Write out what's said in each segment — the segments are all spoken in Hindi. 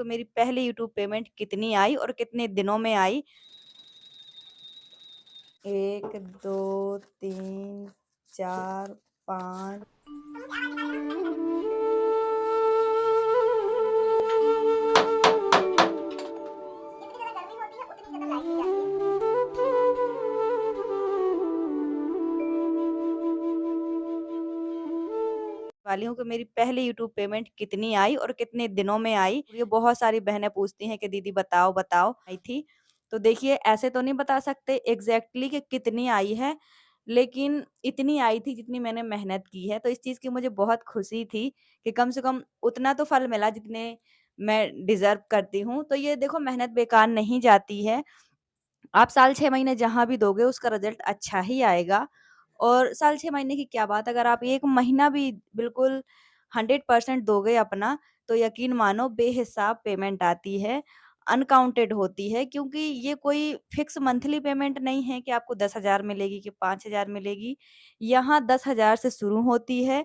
कि मेरी पहली यूट्यूब पेमेंट कितनी आई और कितने दिनों में आई। 1, 2, 3, 4, 5। जितनी ज़्यादा गर्मी होती है उतनी ज़्यादा लाइट भी जाती है। वाली हूँ कि मेरी पहली यूट्यूब पेमेंट कितनी आई और कितने दिनों में आई। ये बहुत सारी बहनें पूछती हैं कि दीदी बताओ बताओ आई थी। तो देखिए ऐसे तो नहीं बता सकते एग्जैक्टली कि कितनी आई है, लेकिन इतनी आई थी जितनी मैंने मेहनत की है। तो इस चीज़ की मुझे बहुत खुशी थी कि कम से कम उतना तो फल मिला जितने मैं डिज़र्व करती हूँ। तो ये देखो मेहनत बेकार नहीं जाती है। आप साल 6 महीने जहाँ भी दोगे उसका रिज़ल्ट अच्छा ही आएगा। और साल 6 महीने की क्या बात, अगर आप 1 महीना भी बिल्कुल 100% दोगे अपना, तो यकीन मानो बेहिसाब पेमेंट आती है, अनकाउंटेड होती है, क्योंकि ये कोई फिक्स मंथली पेमेंट नहीं है कि आपको 10,000 मिलेगी कि 5,000 मिलेगी। यहाँ 10,000 से शुरू होती है।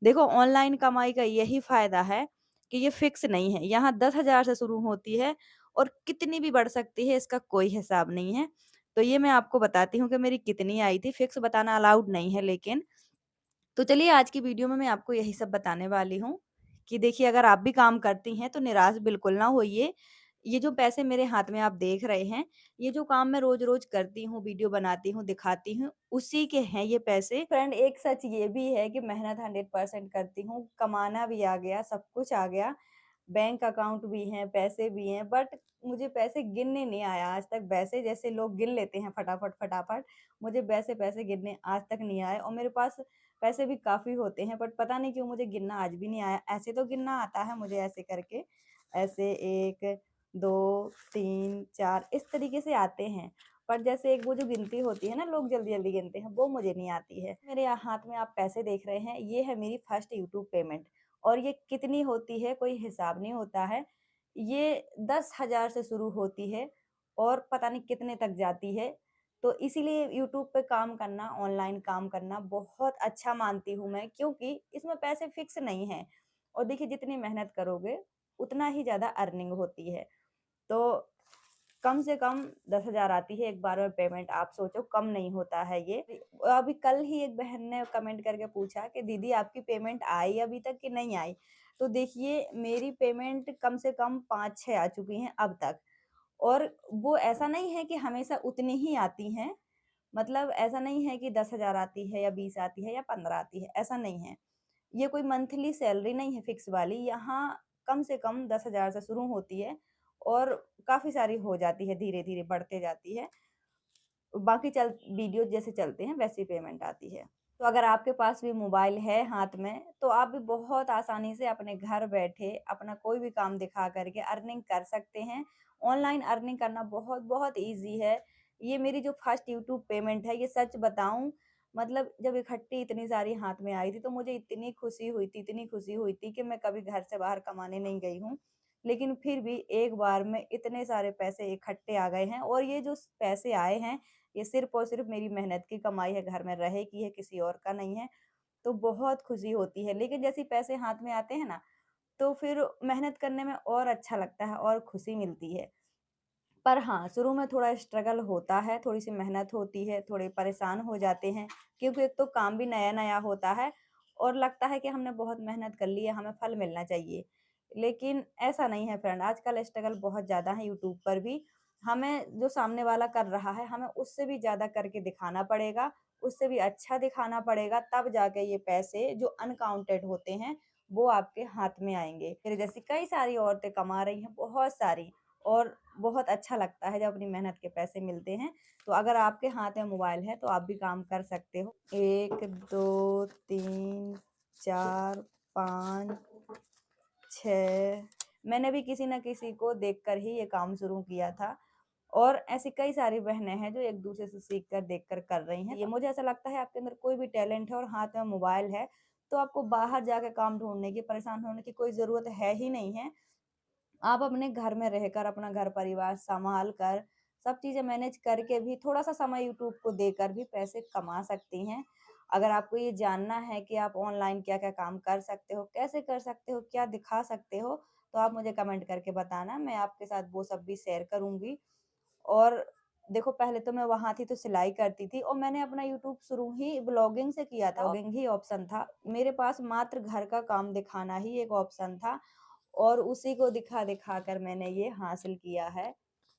देखो ऑनलाइन कमाई का यही फ़ायदा है कि ये फिक्स नहीं है। यहाँ 10,000 से शुरू होती है और कितनी भी बढ़ सकती है, इसका कोई हिसाब नहीं है। तो ये मैं आपको बताती हूँ कि मेरी कितनी आई थी, फिक्स बताना अलाउड नहीं है लेकिन। तो चलिए आज की वीडियो में मैं आपको यही सब बताने वाली हूँ कि देखिए अगर आप भी काम करती हैं तो निराश बिल्कुल ना होइए। ये जो पैसे मेरे हाथ में आप देख रहे हैं, ये जो काम मैं रोज़-रोज़ करती हूँ, वीडियो बनाती हूँ, दिखाती हूँ, उसी के हैं ये पैसे। फ्रेंड एक सच ये भी है कि मेहनत 100% करती हूँ, कमाना भी आ गया, सब कुछ आ गया। बैंक अकाउंट भी हैं, पैसे भी हैं, बट मुझे पैसे गिनने नहीं आया आज तक। वैसे जैसे लोग गिन लेते हैं फटाफट, मुझे वैसे पैसे गिनने आज तक नहीं आए और मेरे पास पैसे भी काफ़ी होते हैं, बट पता नहीं क्यों मुझे गिनना आज भी नहीं आया। ऐसे तो गिनना आता है मुझे ऐसे करके, ऐसे 1, 2, 3, 4 इस तरीके से आते हैं। पर जैसे एक वो जो गिनती होती है ना, लोग जल्दी-जल्दी गिनते हैं, वो मुझे नहीं आती है। मेरे हाथ में आप पैसे देख रहे हैं, ये है मेरी फर्स्ट यूट्यूब पेमेंट। और ये कितनी होती है कोई हिसाब नहीं होता है। ये 10,000 से शुरू होती है और पता नहीं कितने तक जाती है। तो इसीलिए यूट्यूब पे काम करना, ऑनलाइन काम करना बहुत अच्छा मानती हूँ मैं, क्योंकि इसमें पैसे फिक्स नहीं हैं। और देखिए जितनी मेहनत करोगे, उतना ही ज़्यादा अर्निंग होती है। तो कम से कम 10,000 आती है एक बार में पेमेंट, आप सोचो कम नहीं होता है ये। अभी कल ही एक बहन ने कमेंट करके पूछा कि दीदी आपकी पेमेंट आई अभी तक कि नहीं आई? तो देखिए मेरी पेमेंट कम से कम 5-6 आ चुकी हैं अब तक। और वो ऐसा नहीं है कि हमेशा उतनी ही आती हैं, मतलब ऐसा नहीं है कि 10,000 आती है या 20 आती है या 15 आती है, ऐसा नहीं है। ये कोई मंथली सैलरी नहीं है फिक्स वाली, यहाँ कम से कम 10,000 से शुरू होती है और काफ़ी सारी हो जाती है, धीरे-धीरे बढ़ते जाती है। बाकी चल वीडियो जैसे चलते हैं वैसी पेमेंट आती है। तो अगर आपके पास भी मोबाइल है हाथ में, तो आप भी बहुत आसानी से अपने घर बैठे अपना कोई भी काम दिखा कर के अर्निंग कर सकते हैं। ऑनलाइन अर्निंग करना बहुत-बहुत ईज़ी है। ये मेरी जो फर्स्ट यूट्यूब पेमेंट है, ये सच बताऊँ मतलब जब इकट्ठी इतनी सारी हाथ में आई थी, तो मुझे इतनी खुशी हुई थी कि मैं कभी घर से बाहर कमाने नहीं गई हूँ। लेकिन फिर भी एक बार में इतने सारे पैसे इकट्ठे आ गए हैं और ये जो स पैसे आए हैं, ये सिर्फ़ और सिर्फ़ मेरी मेहनत की कमाई है, घर में रहे की है, किसी और का नहीं है। तो बहुत खुशी होती है, लेकिन जैसे ही पैसे हाथ में आते हैं ना, तो फिर मेहनत करने में और अच्छा लगता है और खुशी मिलती है। पर हाँ, शुरू में थोड़ा स्ट्रगल होता है, थोड़ी-सी मेहनत होती है, थोड़े परेशान हो जाते हैं, क्योंकि एक तो काम भी नया-नया होता है और लगता है कि हमने बहुत मेहनत कर ली है, हमें फल मिलना चाहिए। लेकिन ऐसा नहीं है फ्रेंड, आजकल स्ट्रगल बहुत ज़्यादा है यूट्यूब पर भी। हमें जो सामने वाला कर रहा है, हमें उससे भी ज़्यादा करके दिखाना पड़ेगा, उससे भी अच्छा दिखाना पड़ेगा, तब जाके ये पैसे जो अनकाउंटेड होते हैं, वो आपके हाथ में आएँगे। मेरे जैसी कई सारी औरतें कमा रही हैं, बहुत सारी। और बहुत अच्छा लगता है जब अपनी मेहनत के पैसे मिलते हैं। तो अगर आपके हाथ में मोबाइल है तो आप भी काम कर सकते हो। 1, 2, 3, 4, 5, 6 मैंने भी किसी न किसी को देखकर ही ये काम शुरू किया था। और ऐसी कई सारी बहनें हैं जो एक-दूसरे से सीख कर, देख कर कर रही हैं। ये मुझे ऐसा लगता है आपके अंदर कोई भी टैलेंट है और हाथ में मोबाइल है, तो आपको बाहर जाके काम ढूँढने की, परेशान होने की कोई ज़रूरत है ही नहीं है। आप अपने घर में रहकर अपना घर परिवार सँभाल कर, सब चीज़ें मैनेज करके भी थोड़ा-सा समय यूट्यूब को देकर भी पैसे कमा सकती हैं। अगर आपको ये जानना है कि आप ऑनलाइन क्या-क्या काम कर सकते हो, कैसे कर सकते हो, क्या दिखा सकते हो, तो आप मुझे कमेंट करके बताना, मैं आपके साथ वो सब भी शेयर करूँगी। और देखो पहले तो मैं वहाँ थी तो सिलाई करती थी और मैंने अपना यूट्यूब शुरू ही ब्लॉगिंग से किया था, ब्लॉगिंग ही ऑप्शन था। मेरे पास मात्र घर का काम दिखाना ही एक ऑप्शन था और उसी को दिखा-दिखा कर मैंने ये हासिल किया है,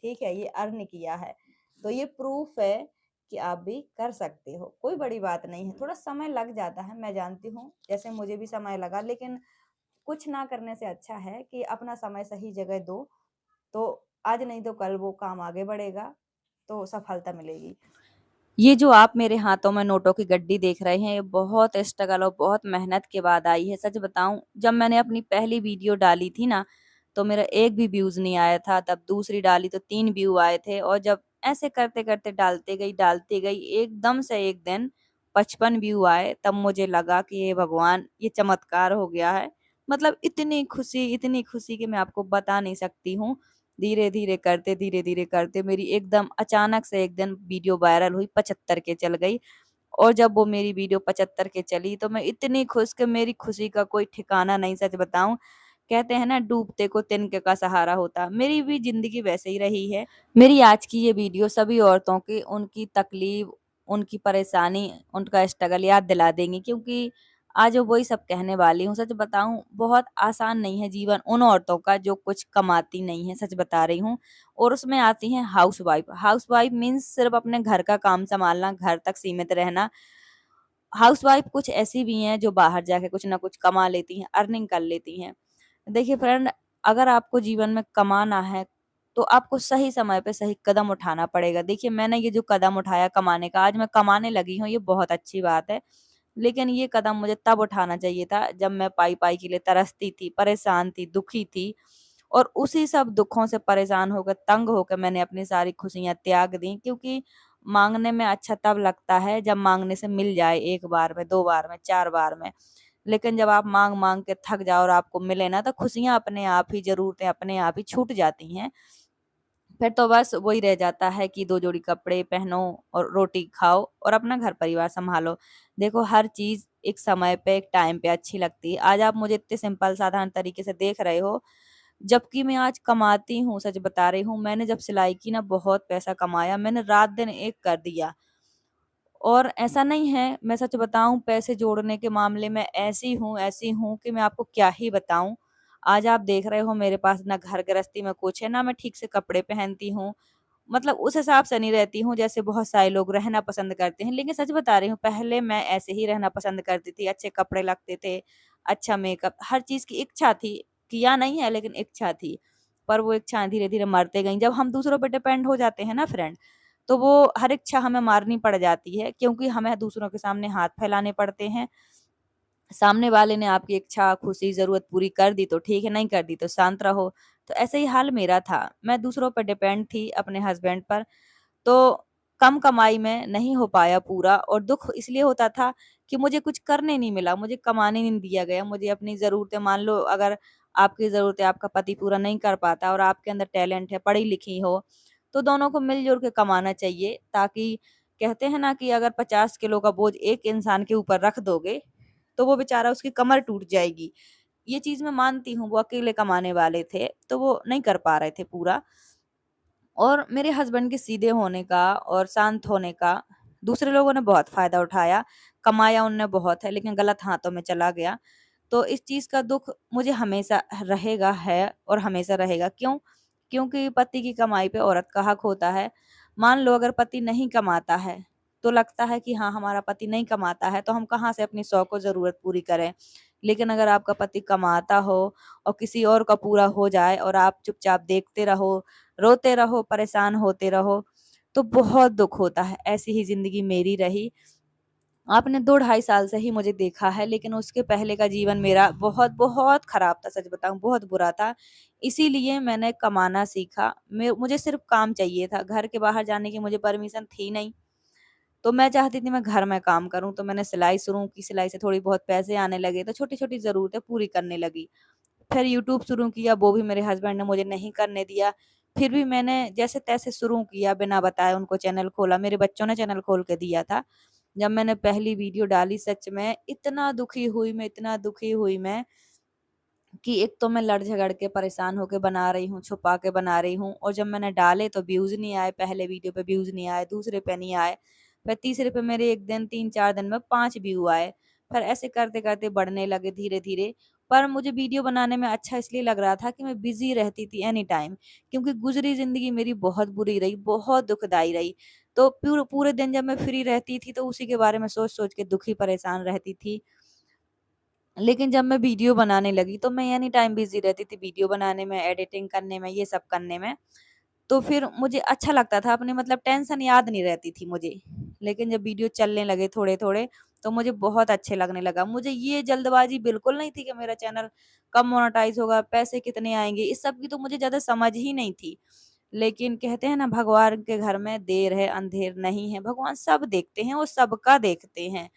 ठीक है? ये अर्न किया है। तो ये प्रूफ़ है कि आप भी कर सकते हो, कोई बड़ी बात नहीं है। थोड़ा समय लग जाता है, मैं जानती हूँ, जैसे मुझे भी समय लगा, लेकिन कुछ ना करने से अच्छा है कि अपना समय सही जगह दो, तो आज नहीं तो कल वो काम आगे बढ़ेगा, तो सफलता मिलेगी। ये जो आप मेरे हाथों में नोटों की गड्डी देख रहे हैं, ये बहुत स्ट्रगल और बहुत मेहनत के बाद आई है। सच बताऊँ, जब मैंने अपनी पहली वीडियो डाली थी ना, तो मेरा एक भी व्यूज़ नहीं आया था। तब दूसरी डाली तो 3 व्यू आए थे और जब ऐसे करते-करते डालती गई, एकदम से एक दिन 55 व्यू आए, तब मुझे लगा कि हे भगवान! ये चमत्कार हो गया है। मतलब इतनी खुशी कि मैं आपको बता नहीं सकती हूँ। धीरे-धीरे करते मेरी एकदम अचानक से एक दिन वीडियो वायरल हुई, 75 के चल गई और जब वो मेरी वीडियो 75 के चली तो मैं इतनी खुश कि मेरी खुशी का कोई ठिकाना नहीं, सच बताऊँ। कहते हैं ना, डूबते को तिनके का सहारा होता, मेरी भी ज़िंदगी वैसे ही रही है। मेरी आज की ये वीडियो सभी औरतों की उनकी तकलीफ़, उनकी परेशानी, उनका स्ट्रगल याद दिला देंगी, क्योंकि आज वही सब कहने वाली हूँ। सच बताऊँ, बहुत आसान नहीं है जीवन उन औरतों का जो कुछ कमाती नहीं है, सच बता रही हूँ। और उसमें आती हैं हाउसवाइफ़। हाउसवाइफ़ मीन्स सिर्फ़ अपने घर का काम सँभालना, घर तक सीमित रहना। हाउसवाइफ़ कुछ ऐसी भी हैं जो बाहर जाके कुछ ना कुछ कमा लेती हैं, अर्निंग कर लेती हैं। देखिए फ्रेंड, अगर आपको जीवन में कमाना है, तो आपको सही समय पे सही कदम उठाना पड़ेगा। देखिए मैंने ये जो कदम उठाया कमाने का, आज मैं कमाने लगी हूँ, ये बहुत अच्छी बात है। लेकिन ये कदम मुझे तब उठाना चाहिए था जब मैं पाई-पाई के लिए तरसती थी, परेशान थी, दुखी थी और उसी सब दुखों से परेशान होकर, तंग होकर मैंने अपनी सारी खुशियाँ त्याग दी, क्योंकि माँगने में अच्छा तब लगता है जब माँगने से मिल जाए 1 बार में, 2 बार में, 4 बार में। लेकिन जब आप माँग-माँग के थक जाओ और आपको मिले ना, तो खुशियाँ अपने आप ही, ज़रूरतें अपने आप ही छूट जाती हैं। फिर तो बस वही रह जाता है कि 2 जोड़ी कपड़े पहनो और रोटी खाओ और अपना घर-परिवार सँभालो। देखो हर चीज़ एक समय पे, एक टाइम पे अच्छी लगती है। आज आप मुझे इतने सिंपल साधारण तरीके से देख रहे हो, जबकि मैं आज कमाती हूँ, सच बता रही हूँ। मैंने जब सिलाई की ना, बहुत पैसा कमाया, मैंने रात-दिन एक कर दिया। और ऐसा नहीं है, मैं सच बताऊँ, पैसे जोड़ने के मामले में ऐसी हूँ कि मैं आपको क्या ही बताऊँ। आज आप देख रहे हो मेरे पास ना घर गृहस्थी में कुछ है, ना मैं ठीक से कपड़े पहनती हूँ। मतलब उस हिसाब से नहीं रहती हूँ जैसे बहुत सारे लोग रहना पसंद करते हैं। लेकिन सच बता रही हूँ, पहले मैं ऐसे ही रहना पसंद करती थी, अच्छे कपड़े लगते थे, अच्छा मेकअप, हर चीज़ की इच्छा थी, किया नहीं है लेकिन इच्छा थी। पर वो इच्छाएँ धीरे-धीरे मरते गईं। जब हम दूसरों पे डिपेंड हो जाते हैं ना फ्रेंड, तो वो हर इच्छा हमें मारनी पड़ जाती है, क्योंकि हमें दूसरों के सामने हाथ फैलाने पड़ते हैं। सामने वाले ने आपकी इच्छा, खुशी, ज़रूरत पूरी कर दी तो ठीक है, नहीं कर दी तो शांत रहो। तो ऐसे ही हाल मेरा था। मैं दूसरों पर डिपेंड थी, अपने हस्बैंड पर। तो कम कमाई में नहीं हो पाया पूरा और दुःख इसलिए होता था कि मुझे कुछ करने नहीं मिला, मुझे कमाने नहीं दिया गया। मुझे अपनी ज़रूरतें, मान लो अगर आपकी ज़रूरतें आपका पति पूरा नहीं कर पाता और आपके अंदर टैलेंट है, पढ़ी-लिखी हो, तो दोनों को मिल-जुल के कमाना चाहिए, ताकि कहते हैं ना कि अगर 50 किलो का बोझ एक इंसान के ऊपर रख दोगे, तो वो बेचारा, उसकी कमर टूट जाएगी। ये चीज़ मैं मानती हूँ, वो अकेले कमाने वाले थे, तो वो नहीं कर पा रहे थे पूरा। और मेरे हस्बैंड के सीधे होने का और शांत होने का दूसरे लोगों ने बहुत फ़ायदा उठाया। कमाया उनने बहुत है, लेकिन गलत हाथों में चला गया। तो इस चीज़ का दुःख मुझे हमेशा रहेगा है और हमेशा रहेगा। क्यों? क्योंकि पति की कमाई पे औरत का हक होता है। मान लो अगर पति नहीं कमाता है, तो लगता है कि हाँ, हमारा पति नहीं कमाता है, तो हम कहाँ से अपनी शौक और ज़रूरत पूरी करें। लेकिन अगर आपका पति कमाता हो और किसी और का पूरा हो जाए और आप चुपचाप देखते रहो, रोते रहो, परेशान होते रहो, तो बहुत दुःख होता है। ऐसी ही ज़िंदगी मेरी रही। आपने 2 ढाई साल से ही मुझे देखा है, लेकिन उसके पहले का जीवन मेरा बहुत खराब था, सच बताऊँ बहुत बुरा था। इसीलिए मैंने कमाना सीखा। मुझे सिर्फ़ काम चाहिए था, घर के बाहर जाने की मुझे परमिशन थी नहीं। तो मैं चाहती थी मैं घर में काम करूँ, तो मैंने सिलाई शुरू की, सिलाई से थोड़ी बहुत पैसे आने लगे, तो छोटी-छोटी ज़रूरतें पूरी करने लगी। फिर यूट्यूब शुरू किया, वो भी मेरे हस्बैंड ने मुझे नहीं करने दिया। फिर भी मैंने जैसे-तैसे शुरू किया, बिना बताए उनको चैनल खोला, मेरे बच्चों ने चैनल खोल के दिया था। जब मैंने पहली वीडियो डाली, सच में इतना दुखी हुई मैं, कि एक तो मैं लड़ झगड़ के परेशान होके बना रही हूँ, छुपा के बना रही हूँ, और जब मैंने डाले तो व्यूज़ नहीं आए, पहले वीडियो पे व्यूज़ नहीं आए, दूसरे पे नहीं आए, फिर तीसरे पे मेरे 1 दिन 3-4 दिन में 5 व्यू आए। फिर ऐसे करते-करते बढ़ने लगे धीरे-धीरे। पर मुझे वीडियो बनाने में अच्छा इसलिए लग रहा था कि मैं बिज़ी रहती थी एनी टाइम, क्योंकि गुज़री ज़िंदगी मेरी बहुत बुरी रही, बहुत दुखदाई रही। तो पूरे पूरे दिन जब मैं फ्री रहती थी तो उसी के बारे में सोच-सोच के दुखी परेशान रहती थी। लेकिन जब मैं वीडियो बनाने लगी तो मैं एनी टाइम बिज़ी रहती थी वीडियो बनाने में, एडिटिंग करने में, ये सब करने में। तो फिर मुझे अच्छा लगता था, अपने मतलब टेंशन याद नहीं रहती थी मुझे। लेकिन जब वीडियो चलने लगे थोड़े-थोड़े तो मुझे बहुत अच्छे लगने लगा। मुझे ये जल्दबाज़ी बिल्कुल नहीं थी कि मेरा चैनल कब मोनेटाइज़ होगा, पैसे कितने आएँगे, इस सब की तो मुझे ज़्यादा समझ ही नहीं थी। लेकिन कहते हैं ना, भगवान के घर में देर है अंधेर नहीं है। भगवान सब देखते हैं, वो सबका देखते हैं।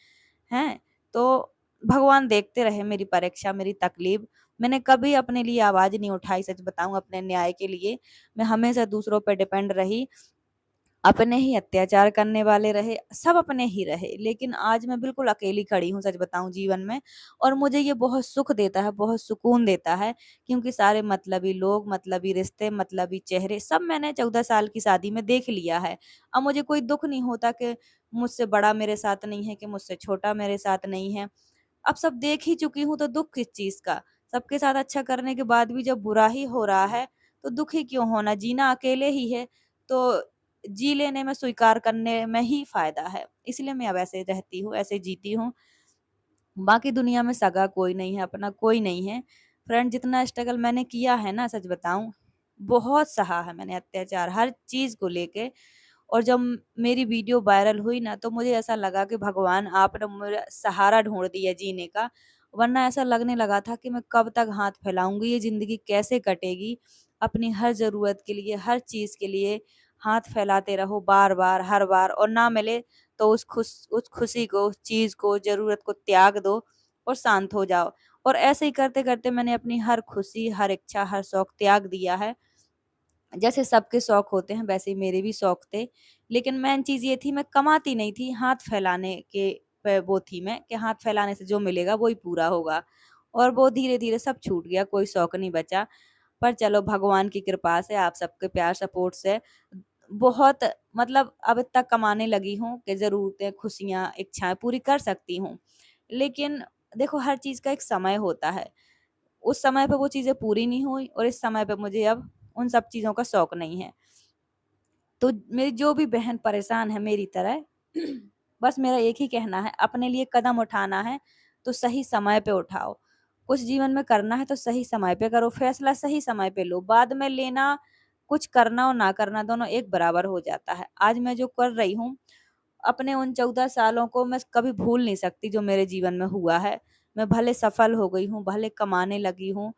हैं? तो भगवान देखते रहे मेरी परीक्षा, मेरी तकलीफ। मैंने कभी अपने लिए आवाज़ नहीं उठाई, सच बताऊँ, अपने न्याय के लिए। मैं हमेशा दूसरों पे डिपेंड रही, अपने ही अत्याचार करने वाले रहे, सब अपने ही रहे। लेकिन आज मैं बिल्कुल अकेली खड़ी हूँ, सच बताऊँ, जीवन में, और मुझे ये बहुत सुख देता है, बहुत सुकून देता है, क्योंकि सारे मतलबी लोग, मतलबी रिश्ते, मतलबी चेहरे सब मैंने 14 साल की शादी में देख लिया है। अब मुझे कोई दुःख नहीं होता कि मुझसे बड़ा मेरे साथ नहीं है, कि मुझसे छोटा मेरे साथ नहीं है। अब सब देख ही चुकी हूँ तो दुःख किस चीज़ का? सबके साथ अच्छा करने के बाद भी जब बुरा ही हो रहा है, तो दुखी क्यों होना? जीना अकेले ही है, तो जी लेने में, स्वीकार करने में ही फ़ायदा है। इसलिए मैं अब ऐसे रहती हूँ, ऐसे जीती हूँ। बाकी दुनिया में सगा कोई नहीं है, अपना कोई नहीं है। फ्रेंड, जितना स्ट्रगल मैंने किया है ना, सच बताऊँ, बहुत सहा है मैंने अत्याचार हर चीज़ को लेके। और जब मेरी वीडियो वायरल हुई ना, तो मुझे ऐसा लगा कि भगवान, आपने मेरा सहारा ढूँढ दिया जीने का। वरना ऐसा लगने लगा था कि मैं कब तक हाथ फैलाऊँगी, ये ज़िंदगी कैसे कटेगी। अपनी हर ज़रूरत के लिए, हर चीज़ के लिए हाथ फैलाते रहो बार-बार, हर बार, और ना मिले तो उस खुशी को, उस चीज़ को, ज़रूरत को त्याग दो और शांत हो जाओ। और ऐसे ही करते-करते मैंने अपनी हर खुशी, हर इच्छा, हर शौक त्याग दिया है। जैसे सबके शौक होते हैं, वैसे ही मेरे भी शौक थे। लेकिन मेन चीज़ ये थी, मैं कमाती नहीं थी, हाथ फैलाने के वो थी मैं, कि हाथ फैलाने से जो मिलेगा वो ही पूरा होगा। और वो धीरे-धीरे सब छूट गया, कोई शौक नहीं बचा। पर चलो, भगवान की कृपा से, आप सबके प्यार सपोर्ट से बहुत, मतलब अब इतना कमाने लगी हूँ कि ज़रूरतें, खुशियाँ, इच्छाएँ पूरी कर सकती हूँ। लेकिन देखो, हर चीज़ का एक समय होता है। उस समय पे वो चीज़ें पूरी नहीं हुई, और इस समय पे मुझे अब उन सब चीज़ों का शौक नहीं है। तो मेरी जो भी बहन परेशान है मेरी तरह, बस मेरा एक ही कहना है, अपने लिए कदम उठाना है तो सही समय पे उठाओ। कुछ जीवन में करना है तो सही समय पे करो, फैसला सही समय पे लो। बाद में लेना, कुछ करना और ना करना दोनों एक बराबर हो जाता है। आज मैं जो कर रही हूँ, अपने उन 14 सालों को मैं कभी भूल नहीं सकती जो मेरे जीवन में हुआ है। मैं भले सफल हो गई हूँ, भले कमाने लगी हूँ,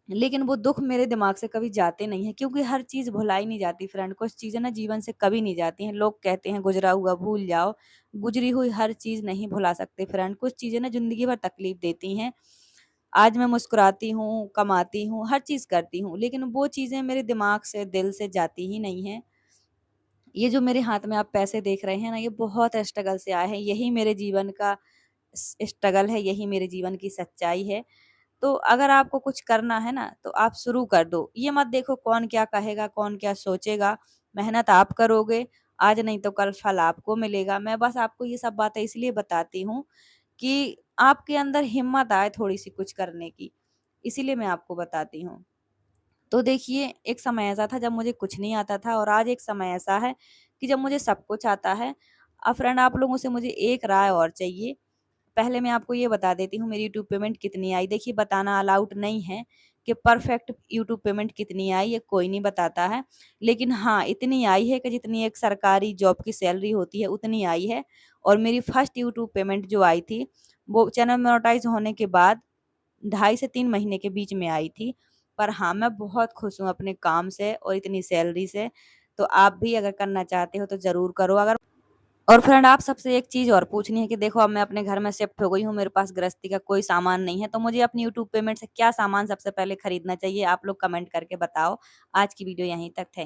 लेकिन वो दुःख मेरे दिमाग से कभी जाते नहीं हैं, क्योंकि हर चीज़ भुलाई नहीं जाती फ्रेंड। कुछ चीज़ें ना जीवन से कभी नहीं जाती हैं। लोग कहते हैं गुज़रा हुआ भूल जाओ, गुज़री हुई हर चीज़ नहीं भुला सकते फ्रेंड। कुछ चीज़ें ना ज़िंदगी भर तकलीफ़ देती हैं। आज मैं मुस्कुराती हूँ, कमाती हूँ, हर चीज़ करती हूँ, लेकिन वो चीज़ें मेरे दिमाग से, दिल से जाती ही नहीं हैं। ये जो मेरे हाथ में आप पैसे देख रहे हैं ना, ये बहुत स्ट्रगल से आए हैं। यही मेरे जीवन का स्ट्रगल है, यही मेरे जीवन की सच्चाई है। तो अगर आपको कुछ करना है ना, तो आप शुरू कर दो। ये मत देखो कौन क्या कहेगा, कौन क्या सोचेगा। मेहनत आप करोगे, आज नहीं तो कल फल आपको मिलेगा। मैं बस आपको ये सब बातें इसलिए बताती हूँ कि आपके अंदर हिम्मत आए थोड़ी-सी कुछ करने की, इसीलिए मैं आपको बताती हूँ। तो देखिए, एक समय ऐसा था जब मुझे कुछ नहीं आता था, और आज एक समय ऐसा है कि जब मुझे सब कुछ आता है। अब फ्रेंड, आप लोगों से मुझे एक राय और चाहिए। पहले मैं आपको ये बता देती हूँ मेरी यूट्यूब पेमेंट कितनी आई। देखिए, बताना अलाउड नहीं है कि परफेक्ट यूट्यूब पेमेंट कितनी आई, ये कोई नहीं बताता है। लेकिन हाँ, इतनी आई है कि जितनी एक सरकारी जॉब की सैलरी होती है उतनी आई है। और मेरी फर्स्ट यूट्यूब पेमेंट जो आई थी, वो चैनल मोनेटाइज़ होने के बाद 2.5 से 3 महीने के बीच में आई थी। पर हाँ, मैं बहुत खुश हूँ अपने काम से और इतनी सैलरी से। तो आप भी अगर करना चाहते हो तो ज़रूर करो। अगर और फ्रेंड, आप सबसे एक चीज़ और पूछनी है कि देखो, अब मैं अपने घर में शिफ्ट हो गई हूँ, मेरे पास गृहस्थी का कोई सामान नहीं है, तो मुझे अपनी यूट्यूब पेमेंट से क्या सामान सबसे पहले खरीदना चाहिए? आप लोग कमेंट करके बताओ। आज की वीडियो यहीं तक, थैंक